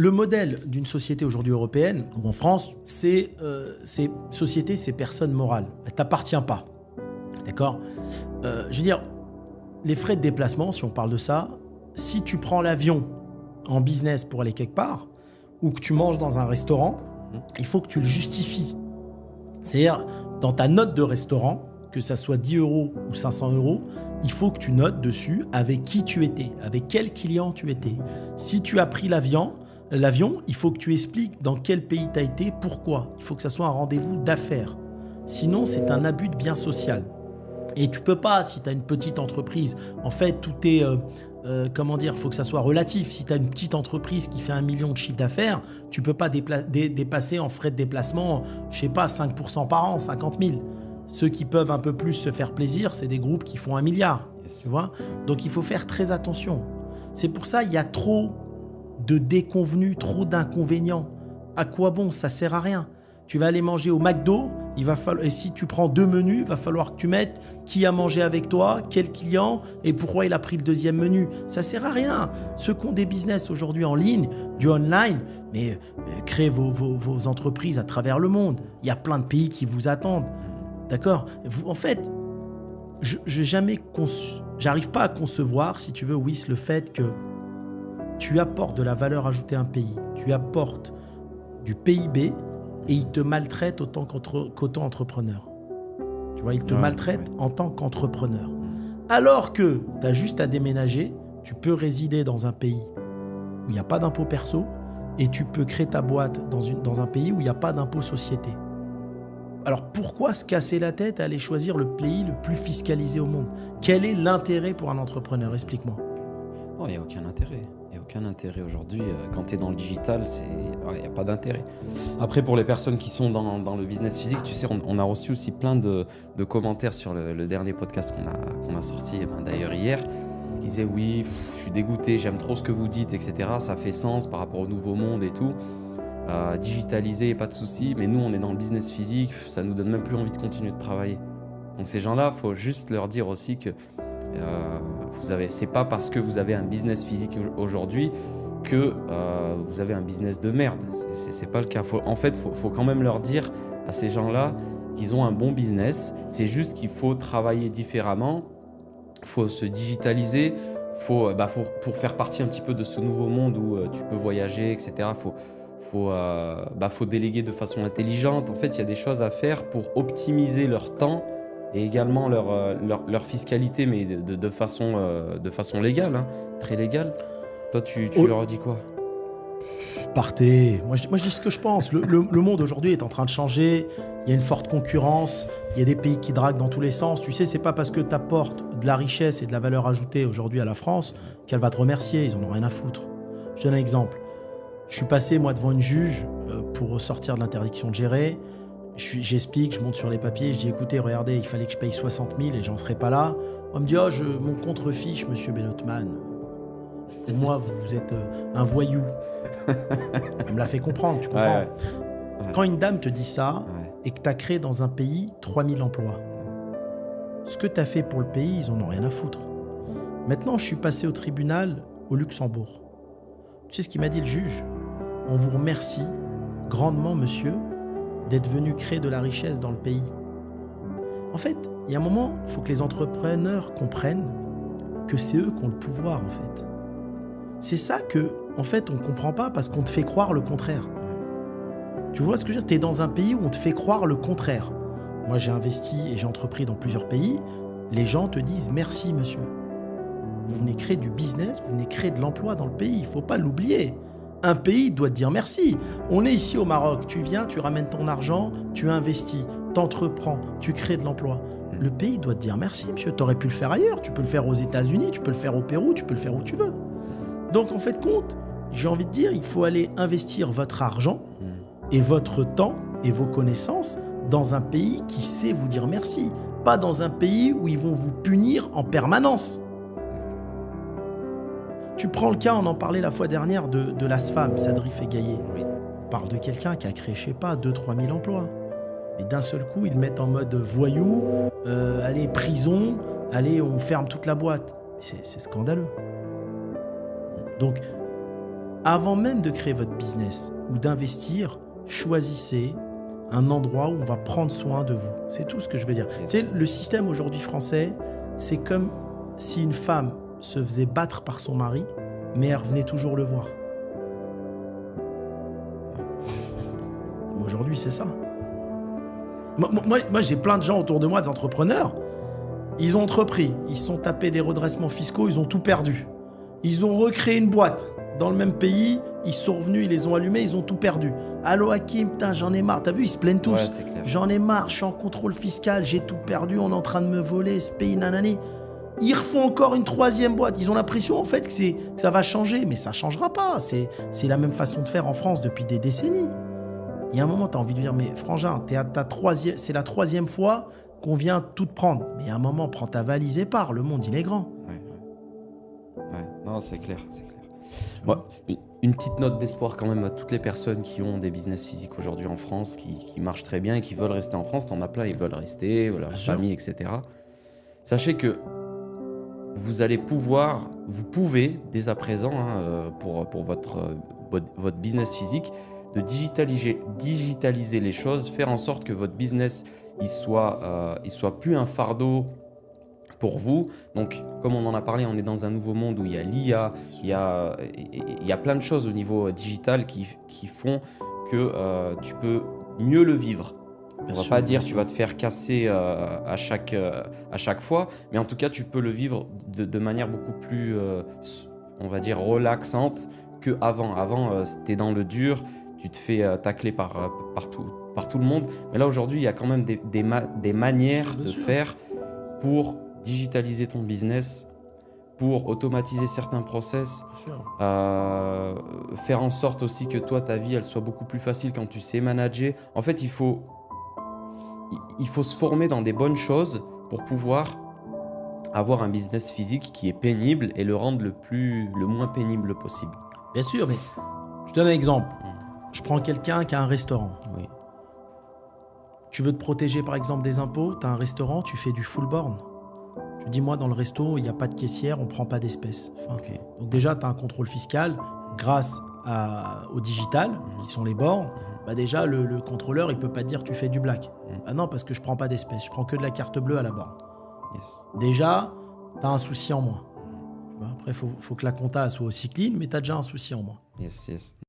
le modèle d'une société aujourd'hui européenne, ou en France, c'est société, c'est personne morale. Elle ne t'appartient pas. D'accord ? Je veux dire, les frais de déplacement, si on parle de ça, si tu prends l'avion en business pour aller quelque part, ou que tu manges dans un restaurant, il faut que tu le justifies. C'est-à-dire, dans ta note de restaurant, que ça soit 10 € ou 500 €, il faut que tu notes dessus avec qui tu étais, avec quel client tu étais. Si tu as pris l'avion, il faut que tu expliques dans quel pays tu as été, pourquoi. Il faut que ça soit un rendez-vous d'affaires. Sinon, c'est un abus de bien social. Et tu peux pas, si tu as une petite entreprise, en fait, tout est... il faut que ça soit relatif. Si tu as une petite entreprise qui fait 1 million de chiffre d'affaires, tu peux pas dépasser en frais de déplacement, je sais pas, 5% par an, 50 000. Ceux qui peuvent un peu plus se faire plaisir, c'est des groupes qui font 1 milliard. Tu vois ? Donc, il faut faire très attention. C'est pour ça qu'il y a trop de déconvenus, trop d'inconvénients. À quoi bon ? Ça sert à rien. Tu vas aller manger au McDo, et si tu prends 2 menus, il va falloir que tu mettes qui a mangé avec toi, quel client et pourquoi il a pris le 2e menu. Ça sert à rien. Ceux qui ont des business aujourd'hui en ligne, du online, mais créez vos entreprises à travers le monde. Il y a plein de pays qui vous attendent. D'accord ? En fait, j'arrive pas à concevoir, si tu veux, Wiss, le fait que tu apportes de la valeur ajoutée à un pays, tu apportes du PIB et il te maltraite autant qu'auto-entrepreneur. Tu vois, il te maltraite en tant qu'entrepreneur. Alors que tu as juste à déménager, tu peux résider dans un pays où il n'y a pas d'impôt perso et tu peux créer ta boîte dans un pays où il n'y a pas d'impôt société. Alors pourquoi se casser la tête à aller choisir le pays le plus fiscalisé au monde ? Quel est l'intérêt pour un entrepreneur ? Explique-moi. Non, il n'y a aucun intérêt. Il n'y a aucun intérêt aujourd'hui. Quand tu es dans le digital, il n'y a pas d'intérêt. Après, pour les personnes qui sont dans le business physique, tu sais, on a reçu aussi plein de commentaires sur le dernier podcast qu'on a sorti d'ailleurs hier. Ils disaient oui, je suis dégoûté, j'aime trop ce que vous dites, etc. Ça fait sens par rapport au nouveau monde et tout. Digitaliser, pas de souci, mais nous on est dans le business physique, ça nous donne même plus envie de continuer de travailler. Donc ces gens-là, il faut juste leur dire aussi que c'est pas parce que vous avez un business physique aujourd'hui que vous avez un business de merde. C'est pas le cas. Faut quand même leur dire à ces gens-là qu'ils ont un bon business. C'est juste qu'il faut travailler différemment, faut se digitaliser, pour faire partie un petit peu de ce nouveau monde où tu peux voyager, etc. Faut déléguer de façon intelligente. En fait, il y a des choses à faire pour optimiser leur temps et également leur fiscalité, mais de façon légale, hein, très légale. Toi, tu leur dis quoi ? Partez. Moi, je dis ce que je pense. Le monde aujourd'hui est en train de changer. Il y a une forte concurrence. Il y a des pays qui draguent dans tous les sens. Tu sais, c'est pas parce que tu apportes de la richesse et de la valeur ajoutée aujourd'hui à la France qu'elle va te remercier. Ils en ont rien à foutre. Je donne un exemple. Je suis passé, moi, devant une juge pour sortir de l'interdiction de gérer. J'explique, je monte sur les papiers, je dis écoutez, regardez, il fallait que je paye 60 000 et j'en serais pas là. On me dit mon contrefiche, monsieur Benotman. Pour moi, vous êtes un voyou. Elle me l'a fait comprendre, tu comprends ? Ouais. Quand une dame te dit ça et que tu as créé dans un pays 3000 emplois, ce que tu as fait pour le pays, ils en ont rien à foutre. Maintenant, je suis passé au tribunal au Luxembourg. Tu sais ce qu'il m'a dit le juge ? On vous remercie grandement, monsieur, d'être venu créer de la richesse dans le pays. En fait, il y a un moment, il faut que les entrepreneurs comprennent que c'est eux qui ont le pouvoir, en fait. C'est ça que, en fait, on ne comprend pas parce qu'on te fait croire le contraire. Tu vois ce que je veux dire ? Tu es dans un pays où on te fait croire le contraire. Moi, j'ai investi et j'ai entrepris dans plusieurs pays. Les gens te disent « Merci, monsieur ». Vous venez créer du business, vous venez créer de l'emploi dans le pays. Il ne faut pas l'oublier. Un pays doit te dire merci. On est ici au Maroc. Tu viens, tu ramènes ton argent, tu investis, t'entreprends, tu crées de l'emploi. Le pays doit te dire merci, monsieur. Tu aurais pu le faire ailleurs. Tu peux le faire aux États-Unis, tu peux le faire au Pérou, tu peux le faire où tu veux. Donc, en fait, compte, j'ai envie de dire, il faut aller investir votre argent et votre temps et vos connaissances dans un pays qui sait vous dire merci. Pas dans un pays où ils vont vous punir en permanence. Tu prends le cas, on en parlait la fois dernière, de l'ASFAM, Sadrif et Gaillet. Oui. On parle de quelqu'un qui a créé, je sais pas, 2-3 000 emplois. Et d'un seul coup, ils mettent en mode voyou, allez, prison, allez, on ferme toute la boîte. C'est scandaleux. Donc, avant même de créer votre business ou d'investir, choisissez un endroit où on va prendre soin de vous. C'est tout ce que je veux dire. Yes. Tu sais, le système aujourd'hui français, c'est comme si une femme se faisait battre par son mari, mais elle revenait toujours le voir. Aujourd'hui, c'est ça. Moi, j'ai plein de gens autour de moi, des entrepreneurs. Ils ont entrepris, ils se sont tapés des redressements fiscaux, ils ont tout perdu. Ils ont recréé une boîte dans le même pays, ils sont revenus, ils les ont allumés, ils ont tout perdu. Allô Hakim, putain, j'en ai marre. T'as vu, ils se plaignent tous. Ouais, c'est clair. J'en ai marre, je suis en contrôle fiscal, j'ai tout perdu, on est en train de me voler ce pays, nanani. Ils refont encore une troisième boîte. Ils ont l'impression en fait que ça va changer, mais ça changera pas. C'est la même façon de faire en France depuis des décennies. Il y a un moment, tu as envie de dire, mais frangin, c'est la troisième fois qu'on vient tout te prendre. Mais à un moment, prends ta valise et pars. Le monde, il est grand. Ouais. Non, c'est clair. Ouais, une petite note d'espoir quand même à toutes les personnes qui ont des business physiques aujourd'hui en France, qui marchent très bien et qui veulent rester en France. T'en as plein, ils veulent rester, leur famille, etc. Sachez que vous pouvez dès à présent, pour votre business physique, de digitaliser les choses, faire en sorte que votre business il soit plus un fardeau pour vous. Donc, comme on en a parlé, on est dans un nouveau monde où il y a l'IA, il y a plein de choses au niveau digital qui font que tu peux mieux le vivre. On va pas dire tu vas te faire casser à chaque fois, mais en tout cas, tu peux le vivre de manière beaucoup plus, on va dire, relaxante qu'avant. Avant, c'était dans le dur, tu te fais tacler par tout le monde. Mais là, aujourd'hui, il y a quand même des manières de faire pour digitaliser ton business, pour automatiser certains process, faire en sorte aussi que toi, ta vie, elle soit beaucoup plus facile quand tu sais manager. En fait, il faut se former dans des bonnes choses pour pouvoir avoir un business physique qui est pénible et le rendre le moins pénible possible. Bien sûr, mais je te donne un exemple. Je prends quelqu'un qui a un restaurant. Oui. Tu veux te protéger par exemple des impôts, tu as un restaurant, tu fais du full born. Tu dis, moi dans le resto, il n'y a pas de caissière, on ne prend pas d'espèces. Okay. Donc déjà, tu as un contrôle fiscal grâce au digital, qui sont les bornes. Bah déjà, le contrôleur, il ne peut pas te dire tu fais du black. Ah non, parce que je ne prends pas d'espèces, je prends que de la carte bleue à la borne. Yes. Déjà, tu as un souci en moins. Après, il faut que la compta soit aussi clean, mais tu as déjà un souci en moins. Yes.